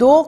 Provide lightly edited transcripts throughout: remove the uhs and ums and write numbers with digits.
2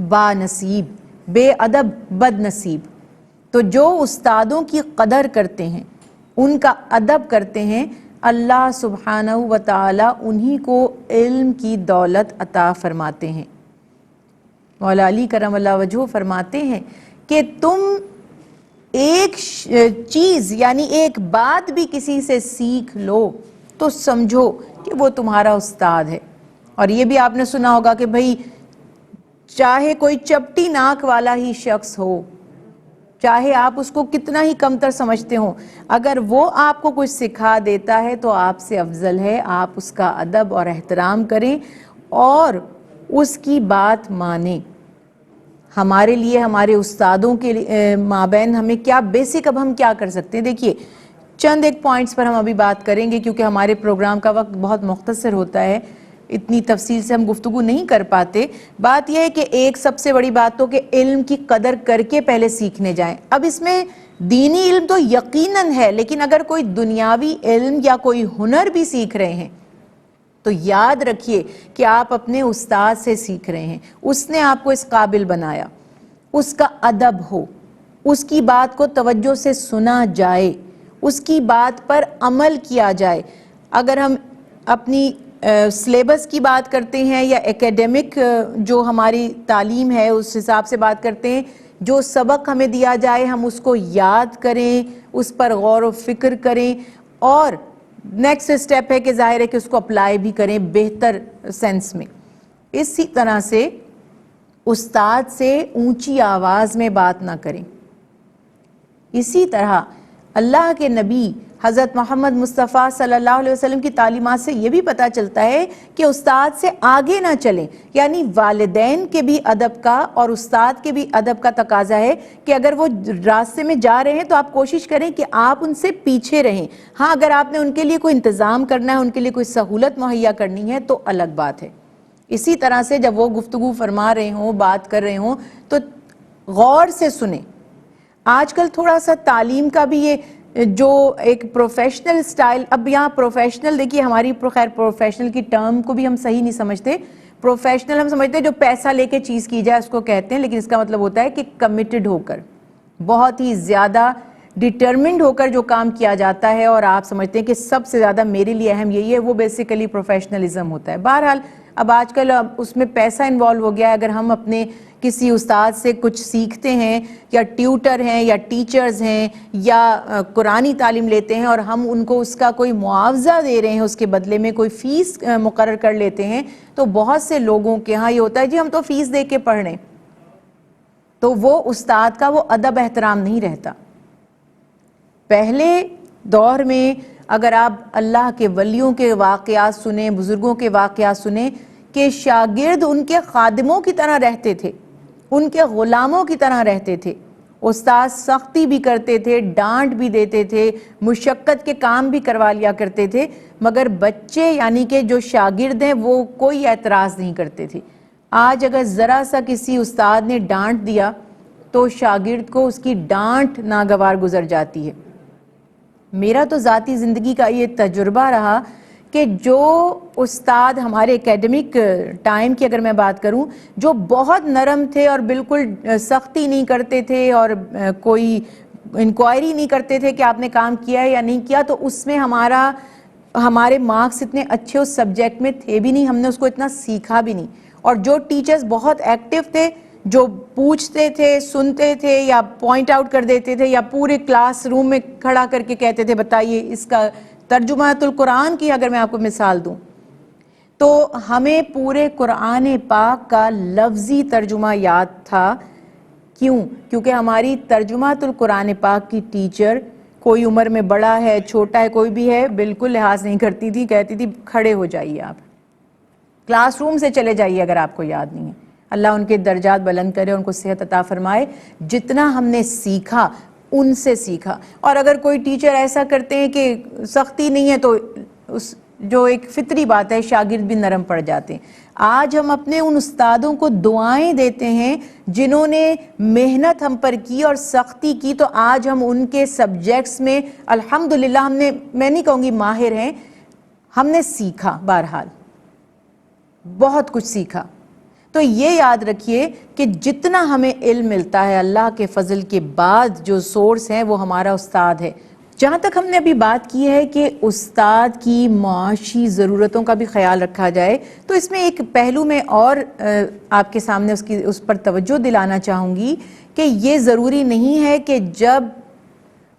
با نصیب، بے ادب بد نصیب۔ تو جو استادوں کی قدر کرتے ہیں، ان کا ادب کرتے ہیں، اللہ سبحانہ و تعالی انہی کو علم کی دولت عطا فرماتے ہیں۔ مولا علی کرم اللہ وجہہ فرماتے ہیں کہ تم ایک چیز یعنی ایک بات بھی کسی سے سیکھ لو تو سمجھو کہ وہ تمہارا استاد ہے۔ اور یہ بھی آپ نے سنا ہوگا کہ بھئی چاہے کوئی چپٹی ناک والا ہی شخص ہو، چاہے آپ اس کو کتنا ہی کمتر سمجھتے ہوں، اگر وہ آپ کو کچھ سکھا دیتا ہے تو آپ سے افضل ہے آپ اس کا ادب اور احترام کریں اور اس کی بات مانیں۔ ہمارے لیے ہمارے استادوں کے مابین ہمیں کیا بیسک، اب ہم کیا کر سکتے ہیں؟ دیکھیے چند ایک پوائنٹس پر ہم ابھی بات کریں گے کیونکہ ہمارے پروگرام کا وقت بہت مختصر ہوتا ہے، اتنی تفصیل سے ہم گفتگو نہیں کر پاتے۔ بات یہ ہے کہ ایک سب سے بڑی بات تو کہ علم کی قدر کر کے پہلے سیکھنے جائیں۔ اب اس میں دینی علم تو یقیناً ہے، لیکن اگر کوئی دنیاوی علم یا کوئی ہنر بھی سیکھ رہے ہیں تو یاد رکھیے کہ آپ اپنے استاد سے سیکھ رہے ہیں، اس نے آپ کو اس قابل بنایا، اس کا ادب ہو، اس کی بات کو توجہ سے سنا جائے، اس کی بات پر عمل کیا جائے۔ اگر ہم اپنی سلیبس کی بات کرتے ہیں یا ایکیڈیمک جو ہماری تعلیم ہے اس حساب سے بات کرتے ہیں، جو سبق ہمیں دیا جائے ہم اس کو یاد کریں، اس پر غور و فکر کریں، اور نیکسٹ سٹیپ ہے کہ ظاہر ہے کہ اس کو اپلائی بھی کریں بہتر سینس میں۔ اسی طرح سے استاد سے اونچی آواز میں بات نہ کریں۔ اسی طرح اللہ کے نبی حضرت محمد مصطفیٰ صلی اللہ علیہ وسلم کی تعلیمات سے یہ بھی پتہ چلتا ہے کہ استاد سے آگے نہ چلیں، یعنی والدین کے بھی ادب کا اور استاد کے بھی ادب کا تقاضا ہے کہ اگر وہ راستے میں جا رہے ہیں تو آپ کوشش کریں کہ آپ ان سے پیچھے رہیں۔ ہاں اگر آپ نے ان کے لیے کوئی انتظام کرنا ہے، ان کے لیے کوئی سہولت مہیا کرنی ہے تو الگ بات ہے۔ اسی طرح سے جب وہ گفتگو فرما رہے ہوں، بات کر رہے ہوں تو غور سے سنیں۔ آج کل تھوڑا سا تعلیم کا بھی یہ جو ایک پروفیشنل سٹائل، اب یہاں پروفیشنل دیکھیے ہماری خیر پروفیشنل کی ٹرم کو بھی ہم صحیح نہیں سمجھتے۔ پروفیشنل ہم سمجھتے ہیں جو پیسہ لے کے چیز کی جائے اس کو کہتے ہیں، لیکن اس کا مطلب ہوتا ہے کہ کمیٹڈ ہو کر، بہت ہی زیادہ ڈٹرمنڈ ہو کر جو کام کیا جاتا ہے اور آپ سمجھتے ہیں کہ سب سے زیادہ میرے لیے اہم یہی ہے، وہ بیسیکلی پروفیشنلزم ہوتا ہے۔ بہرحال اب آج کل اس میں پیسہ انوالو ہو گیا ہے۔ اگر ہم اپنے کسی استاد سے کچھ سیکھتے ہیں یا ٹیوٹر ہیں یا ٹیچرز ہیں یا قرآنی تعلیم لیتے ہیں اور ہم ان کو اس کا کوئی معاوضہ دے رہے ہیں، اس کے بدلے میں کوئی فیس مقرر کر لیتے ہیں، تو بہت سے لوگوں کے ہاں یہ ہوتا ہے جی ہم تو فیس دے کے پڑھ رہے ہیں، تو وہ استاد کا وہ ادب احترام نہیں رہتا۔ پہلے دور میں اگر آپ اللہ کے ولیوں کے واقعات سنیں، بزرگوں کے واقعات سنیں کہ شاگرد ان کے خادموں کی طرح رہتے تھے، ان کے غلاموں کی طرح رہتے تھے۔ استاد سختی بھی کرتے تھے، ڈانٹ بھی دیتے تھے، مشقت کے کام بھی کروا لیا کرتے تھے، مگر بچے یعنی کہ جو شاگرد ہیں وہ کوئی اعتراض نہیں کرتے تھے۔ آج اگر ذرا سا کسی استاد نے ڈانٹ دیا تو شاگرد کو اس کی ڈانٹ ناگوار گزر جاتی ہے۔ میرا تو ذاتی زندگی کا یہ تجربہ رہا کہ جو استاد ہمارے اکیڈمک ٹائم کی اگر میں بات کروں جو بہت نرم تھے اور بالکل سختی نہیں کرتے تھے اور کوئی انکوائری نہیں کرتے تھے کہ آپ نے کام کیا ہے یا نہیں کیا، تو اس میں ہمارے مارکس اتنے اچھے اس سبجیکٹ میں تھے بھی نہیں، ہم نے اس کو اتنا سیکھا بھی نہیں۔ اور جو ٹیچرز بہت ایکٹیو تھے، جو پوچھتے تھے، سنتے تھے یا پوائنٹ آؤٹ کر دیتے تھے یا پورے کلاس روم میں کھڑا کر کے کہتے تھے بتائیے اس کا ترجمہ القرآن کی اگر میں آپ کو مثال دوں تو ہمیں پورے قرآن پاک کا لفظی ترجمہ یاد تھا۔ کیوں؟ کیونکہ ہماری ترجمہ القرآن پاک کی ٹیچر کوئی عمر میں بڑا ہے چھوٹا ہے کوئی بھی ہے بالکل لحاظ نہیں کرتی تھی، کہتی تھی کھڑے ہو جائیے، آپ کلاس روم سے چلے جائیے اگر آپ کو یاد نہیں ہے۔ اللہ ان کے درجات بلند کرے، ان کو صحت عطا فرمائے۔ جتنا ہم نے سیکھا ان سے سیکھا، اور اگر کوئی ٹیچر ایسا کرتے ہیں کہ سختی نہیں ہے تو جو ایک فطری بات ہے شاگرد بھی نرم پڑ جاتے ہیں۔ آج ہم اپنے ان استادوں کو دعائیں دیتے ہیں جنہوں نے محنت ہم پر کی اور سختی کی، تو آج ہم ان کے سبجیکٹس میں الحمدللہ میں نہیں کہوں گی ماہر ہیں، ہم نے سیکھا، بہرحال بہت کچھ سیکھا۔ تو یہ یاد رکھیے کہ جتنا ہمیں علم ملتا ہے اللہ کے فضل کے بعد جو سورس ہے وہ ہمارا استاد ہے. جہاں تک ہم نے ابھی بات کی ہے کہ استاد کی معاشی ضرورتوں کا بھی خیال رکھا جائے، تو اس میں ایک پہلو میں اور آپ کے سامنے اس پر توجہ دلانا چاہوں گی کہ یہ ضروری نہیں ہے کہ جب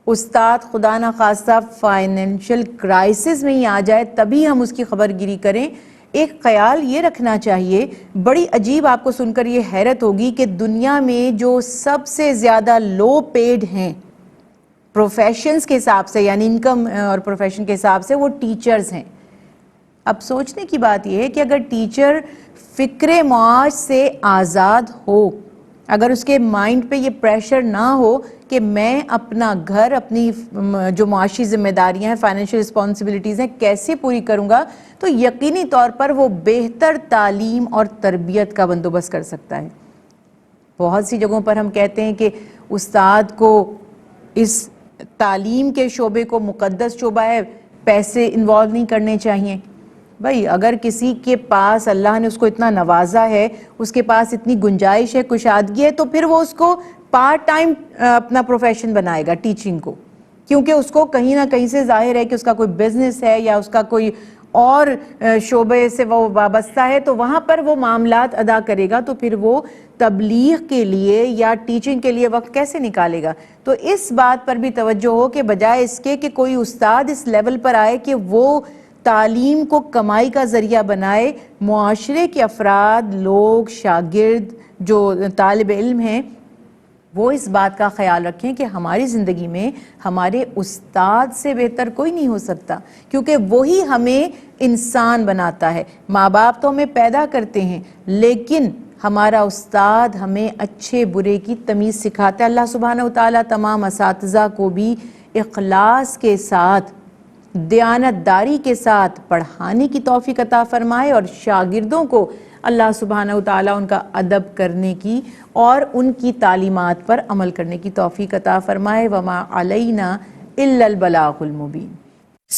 استاد خدا نخواستہ فائنینشل کرائسس میں ہی آ جائے تبھی ہم اس کی خبر گیری کریں. ایک خیال یہ رکھنا چاہیے، بڑی عجیب آپ کو سن کر یہ حیرت ہوگی کہ دنیا میں جو سب سے زیادہ لو پیڈ ہیں پروفیشنز کے حساب سے، یعنی انکم اور پروفیشن کے حساب سے، وہ ٹیچرز ہیں. اب سوچنے کی بات یہ ہے کہ اگر ٹیچر فکر معاش سے آزاد ہو، اگر اس کے مائنڈ پہ یہ پریشر نہ ہو کہ میں اپنا گھر، اپنی جو معاشی ذمہ داریاں ہیں، فائنینشیل رسپانسبلٹیز ہیں، کیسے پوری کروں گا، تو یقینی طور پر وہ بہتر تعلیم اور تربیت کا بندوبست کر سکتا ہے. بہت سی جگہوں پر ہم کہتے ہیں کہ استاد کو اس تعلیم کے شعبے کو مقدس شعبہ ہے، پیسے انوالو نہیں کرنے چاہیے. بھائی اگر کسی کے پاس اللہ نے اس کو اتنا نوازا ہے، اس کے پاس اتنی گنجائش ہے، کشادگی ہے، تو پھر وہ اس کو پارٹ ٹائم اپنا پروفیشن بنائے گا ٹیچنگ کو، کیونکہ اس کو کہیں نہ کہیں سے ظاہر ہے کہ اس کا کوئی بزنس ہے یا اس کا کوئی اور شعبے سے وہ وابستہ ہے، تو وہاں پر وہ معاملات ادا کرے گا. تو پھر وہ تبلیغ کے لیے یا ٹیچنگ کے لیے وقت کیسے نکالے گا؟ تو اس بات پر بھی توجہ ہو کہ بجائے اس کے کہ کوئی استاد اس لیول پر آئے کہ وہ تعلیم کو کمائی کا ذریعہ بنائے، معاشرے کے افراد، لوگ، شاگرد جو طالب علم ہیں، وہ اس بات کا خیال رکھیں کہ ہماری زندگی میں ہمارے استاد سے بہتر کوئی نہیں ہو سکتا، کیونکہ وہی ہمیں انسان بناتا ہے. ماں باپ تو ہمیں پیدا کرتے ہیں، لیکن ہمارا استاد ہمیں اچھے برے کی تمیز سکھاتا ہے. اللہ سبحانہ وتعالیٰ تمام اساتذہ کو بھی اخلاص کے ساتھ، دیانتداری کے ساتھ پڑھانے کی توفیق عطا فرمائے، اور شاگردوں کو اللہ سبحانہ وتعالیٰ ان کا ادب کرنے کی اور ان کی تعلیمات پر عمل کرنے کی توفیق عطا فرمائے. وما علینا الا البلاغ المبین.